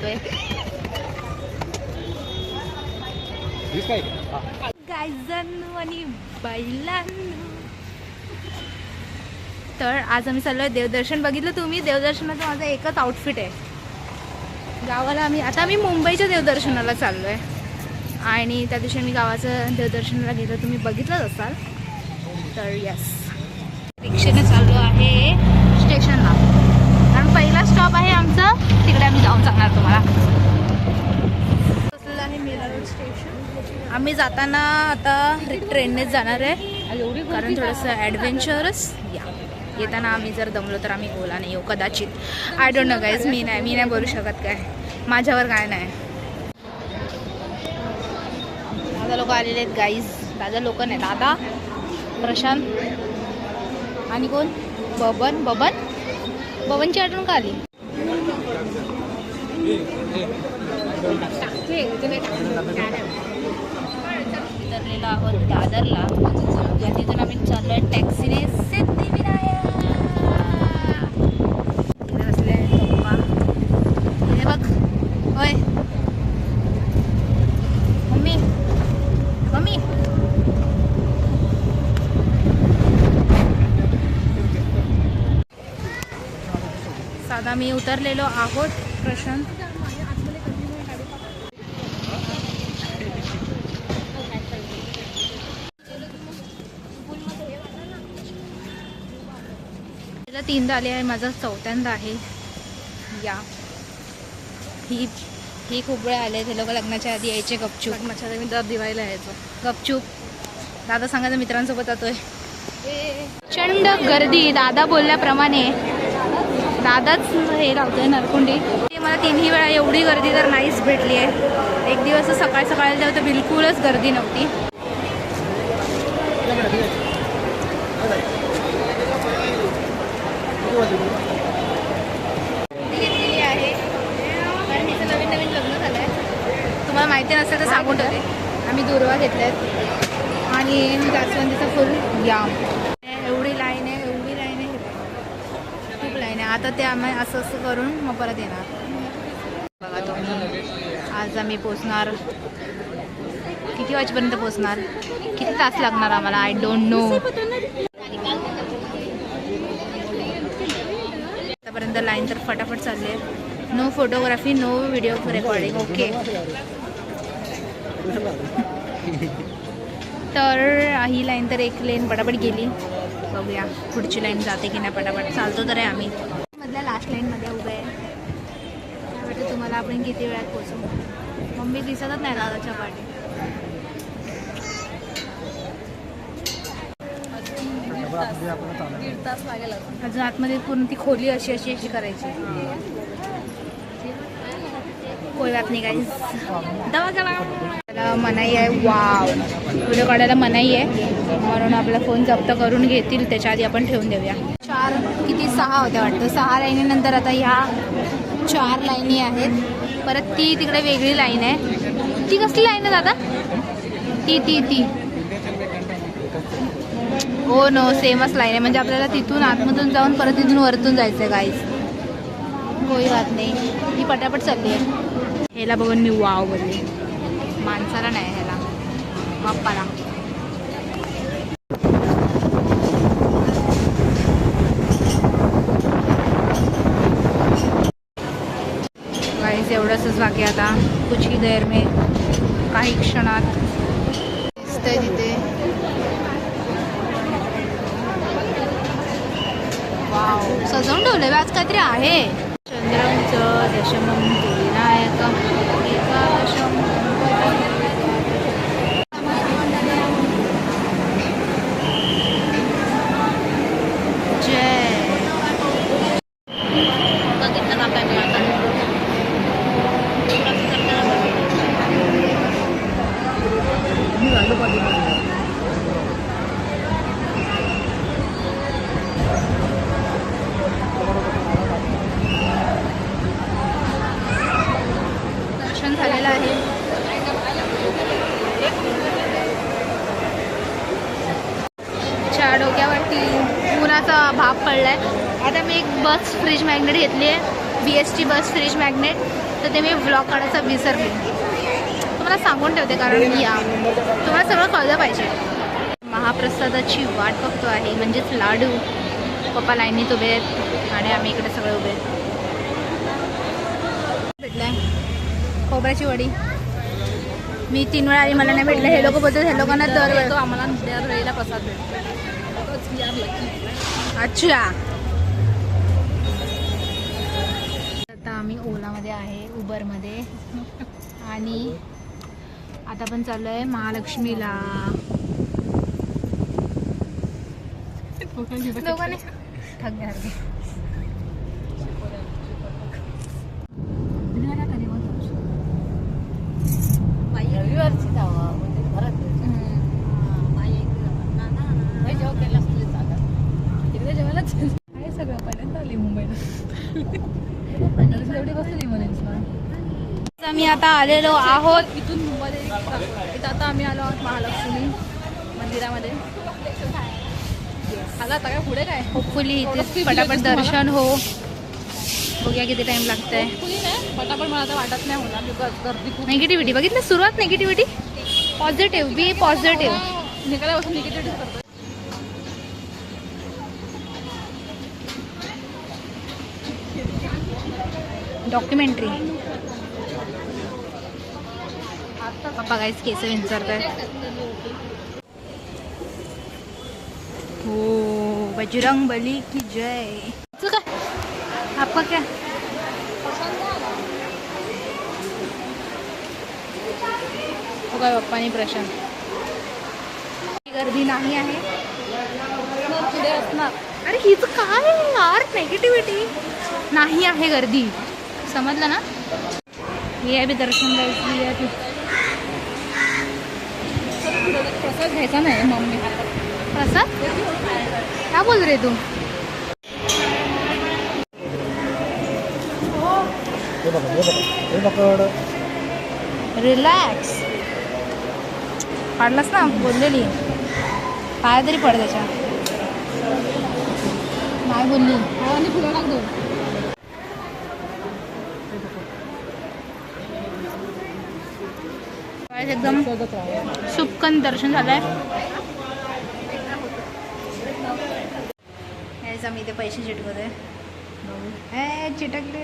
बोलतोय. गायजांनो आणि बैलांनो, तर आज आम्ही चाललोय देवदर्शन. बघितलं तुम्ही, देवदर्शनाचं माझं एकच आउटफिट आहे. गावाला आम्ही मुंबईच्या देवदर्शनाला चाललोय आणि त्या दिवशी मी गावाचं देवदर्शनाला गेलो, तुम्ही बघितलंच असाल. तर यस, रिक्षेने चाललो आहे स्टेशनला, कारण पहिला स्टॉप आहे आमचा, तिकडे आम्ही जाऊन सांगणार तुम्हाला. असलेलं आहे मीरा रोड स्टेशन. आम्ही जाताना आता ट्रेननेच जाणार आहे, कारण थोडंसं ॲडव्हेंचरस. येताना आम्ही जर दमलो तर आम्ही ओलाने येऊ कदाचित. आय डोंट नो गाईज, मी नाही बोलू शकत, काय माझ्यावर काय नाही. दादा लोक आलेले आहेत गाईज. दादा लोक नाही, दादा, प्रशांत आणि कोण, बबनची आठवण का आली. उतरलेलो आहोत दादरला, तिथून आम्ही चाललोय टॅक्सीने सिद्धिविनायक. तिकडे बसले पप्पा, हे बघ. होय मम्मी, साधा मी उतरलेलो आहोत. प्रशांत तीनदा आले आहे, माझा चौथ्यांदा आहे. या ही खूप वेळा आले. ते लोक लग्नाच्या आधी यायचे गपचूप. लग्नाच्या आधी मी दर दिवाळीला यायचो गपचूप. दादा सांगायचं मित्रांसोबत जातोय. प्रचंड गर्दी, दादा बोलल्याप्रमाणे दादाच हे लावतोय नरकुंडी. मला तिन्ही वेळा एवढी गर्दी तर नाहीच भेटली आहे. एक दिवस सकाळी तेव्हा तर बिलकुलच गर्दी नव्हती. घेतलेली आहे कारण तिचं नवीन लग्न झालं आहे. तुम्हाला माहिती नसेल तर सांगून ठेवते. आम्ही दुर्वा घेतल्या आहेत आणि जास्वंदीचा फुल. या एवढी लाईन आहे, खूप लाईन आहे. आता ते आम्ही असं करून मग परत येणार. बघा तुम्ही, आज आम्ही पोचणार, किती वाजेपर्यंत पोचणार, किती तास लागणार आम्हाला, आय डोंट नो. आतापर्यंत लाईन तर फटाफट चालली आहे. No photography, no video recording. Okay. तर ही लाईन तर एक लेन पटापट गेली. बघूया पुढची लाईन जाते की नाही पटापट. चालतो तर आहे आम्ही मधल्या लास्ट लाईनमध्ये उभे आहे. काय वाटतं तुम्हाला आपण किती वेळात पोचू. मम्मी दिसतच नाही दादाच्या पाठी. दीड तास लागेल अजून आतमध्ये. पूर्ण ती खोली अशी करायची. कोई बात नाही गाईज. त्याला मनाई आहे. वाव, व्हिडिओ काढायला मनाई आहे म्हणून आपला फोन जप्त करून घेतील. त्याच्या आधी आपण ठेवून देऊया. 6 होत्या वाटतं. 6 लाईनीनंतर आता ह्या 4 लाईनी आहेत. परत ती तिकडे वेगळी लाईन आहे. ती कसली लाईन आहे दादा. ती हो नो, सेमच लाईन आहे. म्हणजे आपल्याला तिथून आतमधून जाऊन परत तिथून वरतून जायचं आहे गाईज. कोई बात नाही, ही पटापट चालली आहे. ह्याला बघून मी वाव बोलली, माणसाला नाही, ह्याला बाप्पाला. गाईज एवढंच बाकी. आता कुछ ही देर में, काही क्षणात दिसतंय तिथे. वाव, सजवून ठेवलंय. आज काहीतरी आहे. चंद्रांचं दशमं विनायकं एकादशं. जय. दर्शन झालेलं आहे. डोक्यावरती उन्हाचा भाप पडलाय. आता मी एक बस फ्रीज मॅग्नेट घेतली आहे BST बस फ्रीज मॅग्नेट, तर ते मी व्लॉग काढायचा विसरले. तुम्हाला सांगून ठेवते कारण या तुम्हाला सगळं कळलं पाहिजे. महाप्रसादाची वाट बघतो आहे, म्हणजेच लाडू. पप्पा लाईनीत उभे आहेत आणि आम्ही इकडे सगळे उभे आहेत. भेटलं आहे खोबऱ्याची वडी. मी 3 वेळा आली, मला नाही भेटलं. हे लोक बोलतात हे लोकांना दर तो आम्हाला दरवेळेला प्रसाद भेटतो. अच्छा, आता आम्ही ओलामध्ये आहे, उबरमध्ये, आणि आता पण चाललो आहे महालक्ष्मीला. दोघांनी ठगण्यासारखे. रविवारची जावा म्हणजे घरात जेव्हा केलं असतं चालत तिकडे जेवायलाच आहे सगळं. पहिल्यांदा आली मुंबईला एवढी बसली मला. आम्ही आता आलेलो आहोत इथून मुंबईला. इथं आता आम्ही आलो आहोत महालक्ष्मी मंदिरामध्ये. आला आता काय पुढे काय होपफुली इथे पटापट दर्शन हो. बघूया किती टाइम लागतंय. पटापट मला आता वाटत नाही होणार बिकॉज गर्दी खूप. निगेटिव्हिटी बघितलं, सुरुवात निगेटिव्हिटी. पॉझिटिव्ह, बी पॉझिटिव्ह. निघाल्यापासून निगेटिव्हिटी करतो. डॉक्युमेंटरी. पप्पा काहीच केस विंचरतायत. हो, बजरंग बली की जय. आपका क्या? हो काय पप्पानी प्रशांत. गर्दी नाही आहे. पुढे असणार. अरे हिचं काय यार, नेगेटिव्हिटी. नाही आहे गर्दी, समजलं ना. हे आहे बी दर्शन द्यायची. प्रसाद घ्यायचा नाही मम्मी. प्रसाद काय बोल रे तू. रिलॅक्स. पाडलास ना, बोललेली पाय तरी पड त्याच्या. नाही बोलली आणि फुलं लागतो. एकदम सुपकन दर्शन झालंय. यायचं मी इथे पैसे चिटकवते. चिटकले.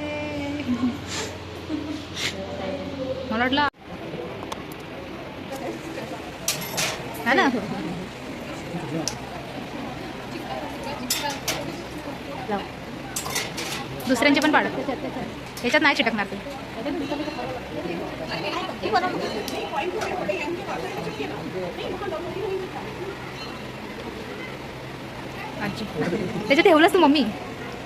मला वाटलं हा ना. दुसऱ्यांचे पण पाडत याच्यात नाही चिटकणार ते. आजी त्याच्यात ठेवलंच तू मम्मी.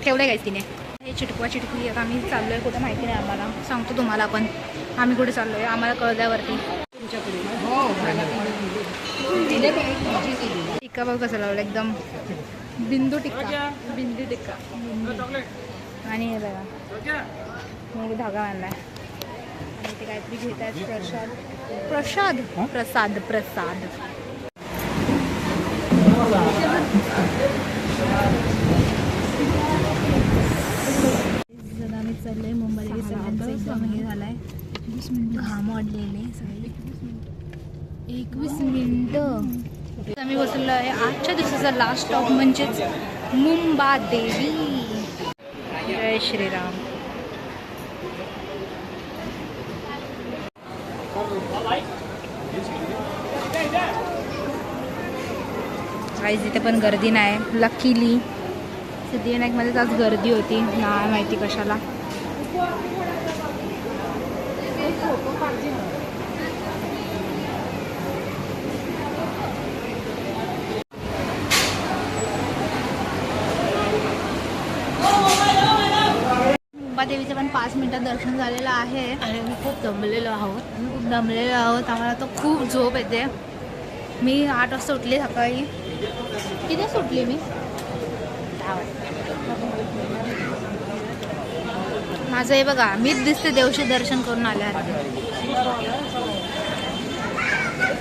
ठेवलंय काहीच तिने. हे चिटकवा चिटकली. आता आम्ही चाललोय कुठं माहिती नाही आम्हाला. सांगतो तुम्हाला पण आम्ही कुठे चाललोय, आम्हाला कळल्यावरती. टिक्का बघ कसं लावलं, एकदम बिंदू टिक्का. बिंदी टिक्का. आणि हे बघा मी धागा बांधलाय. आणि ते काहीतरी घेत आहेत. प्रसाद प्रसाद प्रसाद प्रसाद. आम्ही चाललोय मुंबईला. सगळ्यांचं एकदम हे झालंय, घाम वाढलेले सगळे. 21 मिनिटं आम्ही बसलेलो आहे. आजच्या दिवसाचा लास्ट स्टॉप म्हणजेच मुंबादेवी. जय श्रीराम. काहीच इथे पण गर्दी नाही. लकीली सिद्धिविनायकमध्येच आज गर्दी होती, नाही माहिती कशाला. मुंबादेवीचं पण 5 मिनिटात दर्शन झालेलं आहे. आणि मी खूप दमलेलो आहोत. आम्हाला तर खूप झोप येते. मी 8 वाजता उठली सकाळी. किती सुटली मी? 10 वाजता. माझं हे बघा, मीच दिसते देवशी दर्शन करून आले.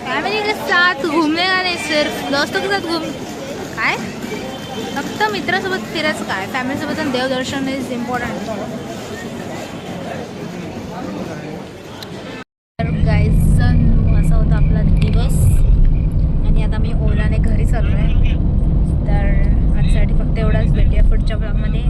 फॅमिली के साथ घूमने का नाही, सिर्फ दोस्तों के साथ घूम. काय फक्त मित्रासोबत फिरायचं काय, फॅमिलीसोबत देवदर्शन इज इम्पॉर्टंट. तर गाईजांनो असा होता आपला दिवस आणि आता मी ओलाने घरी चाललो आहे. तर आजसाठी फक्त एवढाच. भेटूया पुढच्या ब्लॉगमध्ये.